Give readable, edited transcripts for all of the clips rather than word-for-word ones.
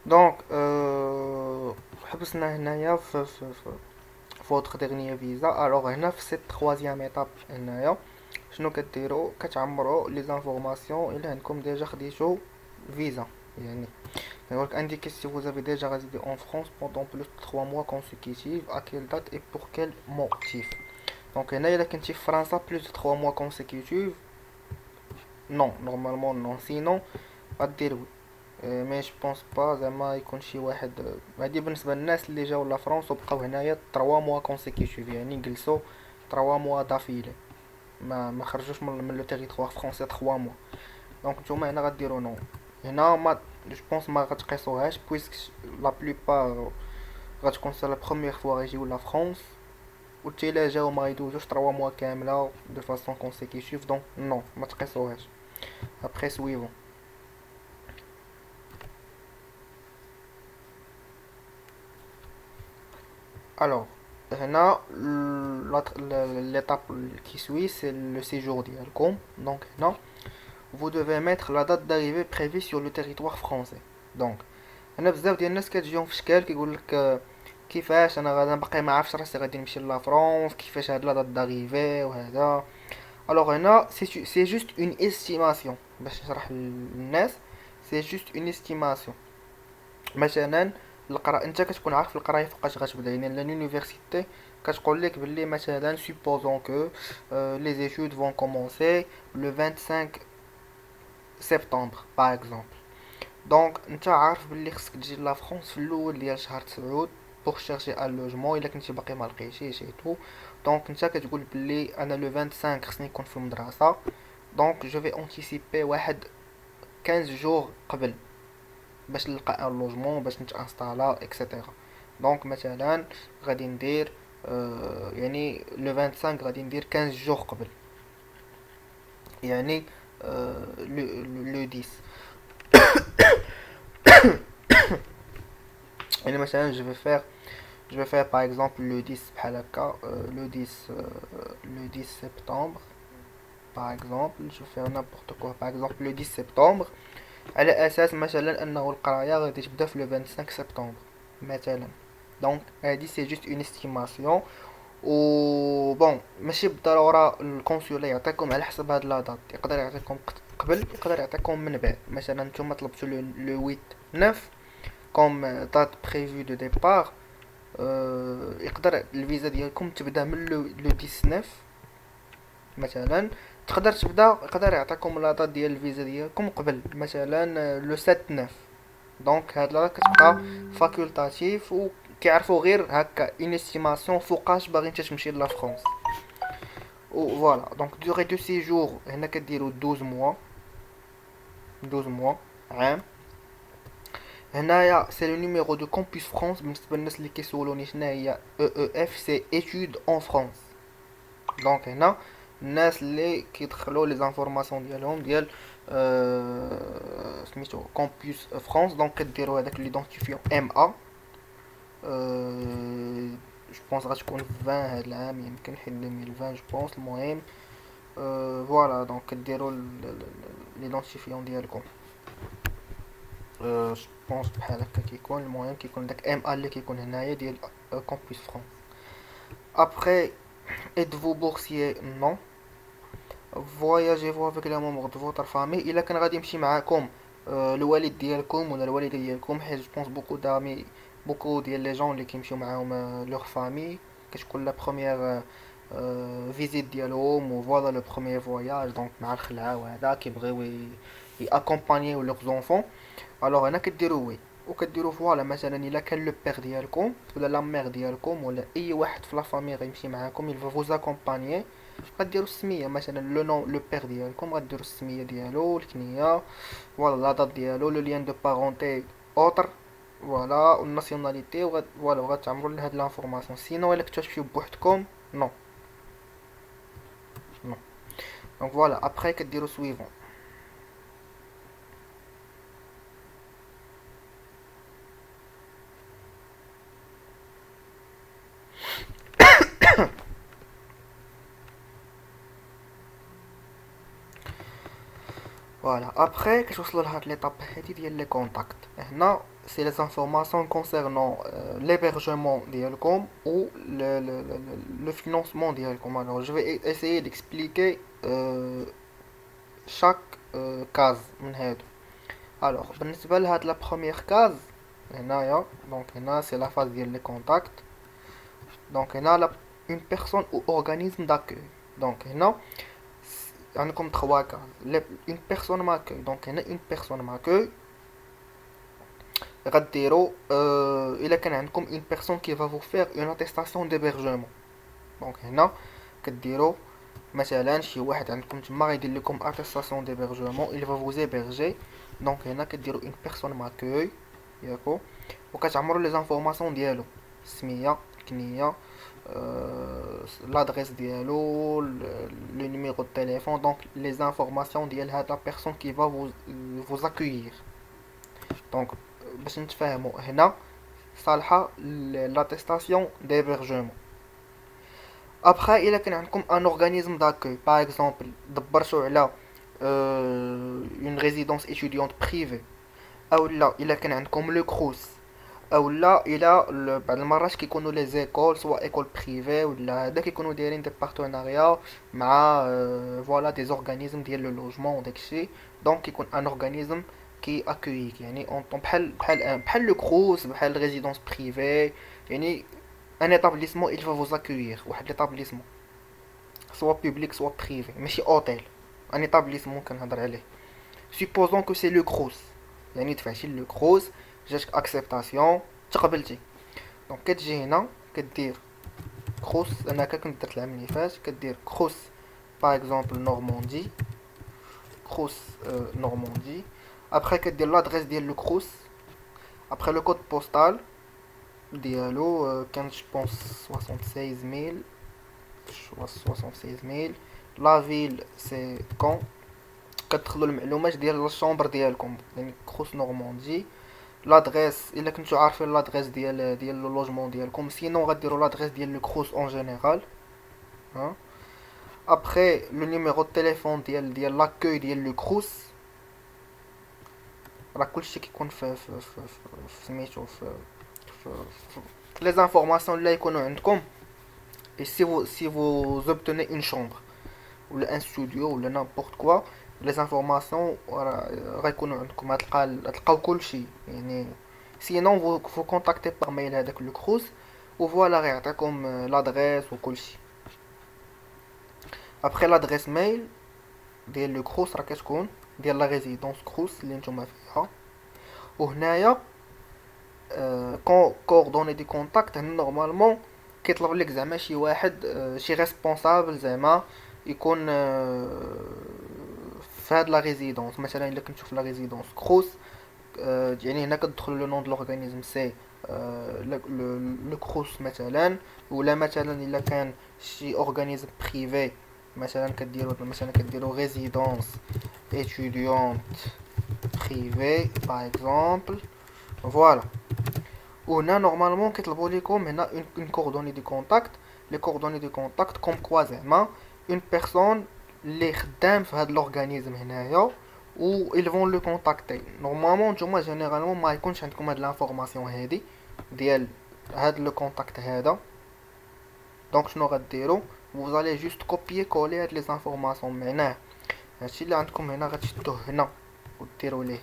دونك حبسنا هنايا في فوتر ديغنيير فيزا. الوغ هنا في سيت تخوازيام ايطاب هنايا شنو كديروا؟ كتعمروا لي زانفورماسيون الا عندكم ديجا خديتو فيزا. يعني donc indiquez si vous avez déjà résidé en France pendant plus de 3 mois consécutifs, à quelle date et pour quel motif. Donc هنا إلا كنتي في فرنسا plus de 3 mois consécutifs, non, normalement non, sinon غدير وي. مي جو بونس با زعما يكون شي واحد هادي بالنسبة للناس اللي جاو لفرنسا وبقاو هنايا 3 موا كونسيكوتيف، يعني جلسوا 3 موا دافيلي ما خرجوش من لو تيريتوار فرونسي 3 موا. دونك نتوما هنا غديروا نو. هنا ما جو بونس ما غتقيسوهاش بويسك لا بلوبار غتكون سا لا بروميير فوا غيجيو لا فرونس، و حتى الا جاو ما يدوزوش 3 موا كامله دو فاسون كونسيكوتيف. دونك نو ما تقيسوهاش. ابخي سويفون. الوغ هنا l'étape qui suit c'est le séjour ديالكم. دونك هنا vous devez mettre la date d'arrivée prévue sur le territoire français. دونك هنا بزاف ديال الناس كتجيهم في شكال كيقول لك كيفاش انا غادا باقي ما عرفتش راسي غادي نمشي لا فرنسا، كيفاش هاد لا دات داريفي وهذا. الوغ هنا سي جوست اون استيماسيون باش نشرح للناس. سي جوست اون استيماسيون. مثلا انت كتكون عارف القرايه فوقاش غتبدا، يعني لونيفرسيتي كتقول لك باللي مثلا supposons que les études vont commencer le 25 septembre par exemple. دونك انت عارف باللي خصك تجي لا فرونس في الاول ديال شهر تسعود بوغ شيرشي ان لوجمون الا كنتي باقي ما لقيتيش اي تو. دونك انت كتقول باللي انا لو 25 خصني نكون في المدرسه، دونك جو في انتيسيبي واحد 15 جور قبل باش نلقى ان لوجمون باش نتانستالا اكسيتيرا. دونك مثلا غادي ندير يعني لو 25 غادي ندير 15 جور قبل، يعني لو 10. يعني مثلا je vais faire par exemple le 10 بحال هكا le 10 le 10 septembre par exemple. je vais faire n'importe quoi par exemple le 10 septembre على اساس مثلا انه القرايه غادي تبدا في le 25 سبتمبر مثلا. دونك هادي سي جوست اون استيماسيون. و بون ماشي بالضروره الكونسولا يعطيكم على حسب هاد لا دات، يقدر يعطيكم قبل يقدر يعطيكم من بعد. مثلا نتوما طلبتو لو 8 9 كوم دات بريفو دو ديبار، يقدر الفيزا ديالكم تبدا من لو 19 مثلا. تقدر تبدا يقدر يعطيكم لا دات ديال الفيزا ديالكم قبل مثلا لو 7 9. دونك هاد لا كتبقى فاكولتاتيف وكيعرفوا غير هكا اون استيماسيون فوقاش باغي نتا تمشي لا فرونس. و فوالا دونك دوغي دو سيجور هنا كديروا 12 موا. 12 موا عام. هنايا سي لو نيميرو دو كومبوس فرانس. بالنسبه للناس اللي كيسولوني شنو هي اف سي ايتود اون فرانس. دونك هنا الناس اللي كيدخلوا لي زانفورماسيون ديالهم ديال سميتو كومبوس فرانس. دونك كديروا هذاك ليدونتيفيون ام ا. جو بونس غتكون 20 هاد العام يمكن حيت 2020 جو بونس. المهم فوالا دونك كديروا ليدونتيفيون ديالكم. جو بونس بحال هكا كيكون. المهم كيكون داك ام ا اللي كيكون هنايا ديال كومبوس فرانس. ابخي êtes-vous boursier? Non. voyagez-vous avec les membres de votre famille؟ الا كان غادي يمشي معاكم الوالد ديالكم ولا الوالده ديالكم، حيت جو بونس بوكو دامي بوكو ديال لي جون اللي كيمشيو معاهم لوغ فامي كتكون لا بروميير فيزيت ديالهم و فوالا لو بروميير فواياج. دونك مع الخلعه وهذا كيبغيو اكومبانيو لوغ زونفون. الوغ هنا كديروا وي وكديروا فوالا. مثلا الا كان لو بيغ ديالكم ولا لا ميغ ديالكم ولا اي واحد في لا فامي غيمشي معاكم il va vous accompagner. غديروا السميه مثلا لو نون لو بيغ ديالكم غديروا السميه ديالو الكنيه فوالا لا دات ديالو لو لين دو بارونتي اوتر فوالا والناسيوناليتي فوالا وغتعمروا لهاد لانفورماسيون. سينو الا كنتو تمشيو بوحدكم نو نو. دونك فوالا ابخي كديروا سويفون. Voilà, après كتوصلوا لهاد ليطاب هادي ديال لي كونتاكت. هنا سي لي انفورماسيون كونسيرنون l'hébergement ديالكم ou le financement ديالكم. Alors je vais essayer d'expliquer chaque case من هادو. Alors بالنسبة لهاد لا première case هنايا، دونك هنا سي لا فاز ديال لي كونتاكت. دونك هنا une personne ou organisme d'accueil. دونك هنا عندكم 3 cas. Une personne m'accueille. Donc هنا une personne m'accueille. غديروا الا كان عندكم une personne qui va vous faire une attestation d'hébergement. دونك هنا كديروا مثلا شي واحد عندكم تما غيدير لكم attestation d'hébergement, il va vous héberger. دونك هنا كديروا une personne m'accueille ياكو، وكتعمروا لي زانفورماسيون ديالو، السميه، الكنيه، l'adresse ديالو، le numéro de téléphone. Donc les informations ديال هاد la personne qui va vous accueillir. Donc باش نتفاهموا هنا صالحه l'attestation d'hébergement. Après الا كان عندكم un organisme d'accueil par exemple دبرتوا على une résidence étudiante privée، او لا الا كان عندكم لو كروس، او لا الى بعض المرات كيكونوا لي زيكول سواء ايكول بريفي ولا هذا كيكونوا دايرين دي بارتناريا مع فوالا دي زورغانيزم ديال لو لوجمون وداكشي. دونك كيكون ان اورغانيزم كي اكويك، يعني اون طون بحال لو كروس، بحال ريزيدونس بريفي، يعني ان établissement il va vous accueillir. واحد l'établissement soit public soit privé، ماشي اوتيل، ان établissement كنهضر عليه. supposons que c'est le CROUS، يعني دفعتي لو كروز، جاتك اكسبتاسيون، تقبلتي. دونك كتجي هنا كدير كروس. انا كنت درت العام اللي فات كدير كروس باغ اكزومبل نورماندي، كروس نورماندي. ابخي كدير لادريس ديال لو كروس، ابخي لو كود بوستال ديالو كان جو بونس 66000 66000. لا فيل سي كون. كتدخلوا المعلومات ديال الشومبر ديالكم، يعني كروس نورماندي. لادريس الا كنتو عارفين لادريس ديال لو لوجمون ديالكم، سينو غديروا لادريس ديال لو كروس اون جينيرال. ها ابخي لو نيميرو دو تليفون ديال لاكوي ديال لو كروس. راه كلشي كيكون في سميتو في لي زانفورماسيون اللي يكونوا عندكم. et si vous obtenez une chambre ou un studio ou n'importe quoi، les informations غيكونوا عندكم، غتلقاو كلشي يعني. sinon vous contactez par mail هذاك لو كروز وفوالا غيعطيكم لادريس وكلشي. ابخي لادريس ميل ديال لو كروس راه كتكون ديال لا ريزيدونس كروس اللي نتوما فيها. وهنايا كوردوني دي كونتاكت. هنا نورمالمون كيطلب لك زعما شي واحد شي ريسبونسابل زعما يكون في هاد لا ريزيدونس. مثلا الا كنتو في لا ريزيدونس كروس، يعني هنا كتدخلوا لو نون دو لورغانيزم سي لو كروس مثلا. ولا مثلا الا كان شي اورغانيزم بريفي مثلا كديروا ريزيدونس étudiante privée par exemple. فوالا. وهنا نورمالمون كيطلبوا لكم هنا اون كوردوني دي كونتاكت. لي كوردوني دي كونتاكت كوم كوا زعما اون بيرسون اللي خدام في هاد لورغانيزم هنايا و ils vont le contacter. نورمالمون نتوما جينيرالمون ما يكونش عندكم هاد لانفورماسيون هادي ديال هاد لو كونتاكت هذا. دونك شنو غديروا؟ vous allez juste copier coller هاد لي زانفورماسيون. معناه هادشي اللي عندكم هنا غتشدوه هنا وديروا ليه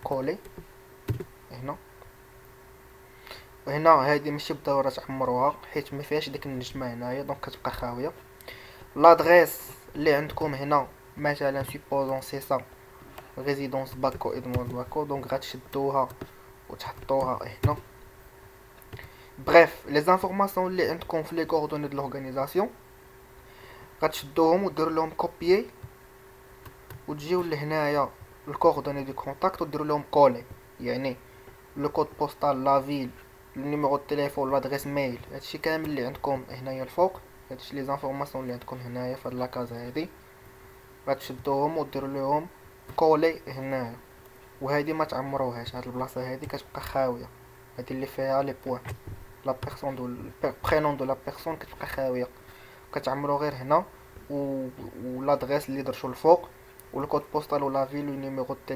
كولي هنا. وهنا هادي ماشي بالضروره تعمروها حيت ما فيهاش ديك النجمه هنايا، دونك كتبقى خاويه. لادريس اللي عندكم هنا مثلا سيبوزون سي سا ريزيدونس باكو ادموند باكو، دونك غتشدوها وتحطوها هنا. بريف لي زانفورماسيون اللي عندكم في لي كوردوني د لورغانيزاسيون غتشدوهم وديروا لهم كوبيي وتجيو لهنايا الكوردوني دي كونتاكت وديروا لهم كولي، يعني لو كود بوستال، لا فيل، النيميرو دو تليفون، لادريس ميل، هادشي كامل اللي عندكم هنايا الفوق. هادشي لي زانفورماسيون اللي عندكم هنايا في هاد لاكازا هادي غتشدوهم وديروا لهم كولي هنايا. وهادي ما تعمروهاش، هاد البلاصه هادي كتبقى خاويه، هادي اللي فيها لي بوين لا بيرسون دو برينون دو لا بيرسون كتبقى خاويه. كتعمرو غير هنا و لادريس اللي درتو الفوق ou le code postal ou la ville, le numéro de téléphone.